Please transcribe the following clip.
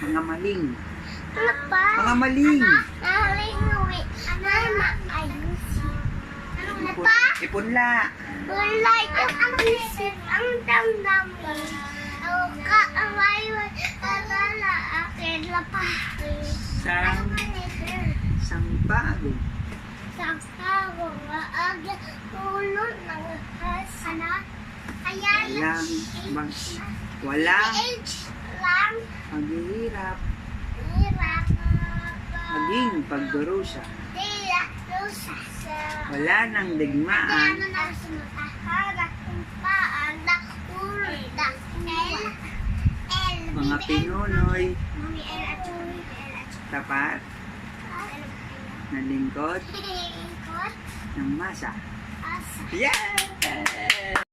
Mga maling. Ano pa? Mga maling. Nalinguwi. Mama, ayusin. Ano pa? Ipunla. Wala ang isip, ang damdamin. Ka, away, alala, akin lapa. Sangpago. Sangkago, maaga, tulog ng hasana. Ayan, Walang age lang, paghihirap. hirap, Maging pagdurusa. dila, lusa, Wala nang digmaan. ano na sumutahara, kumpaan, da, ulo, da, Mga pinunoy. Mami, Tapat. Na lingkod Ikot, ng masa. asa. Yeah!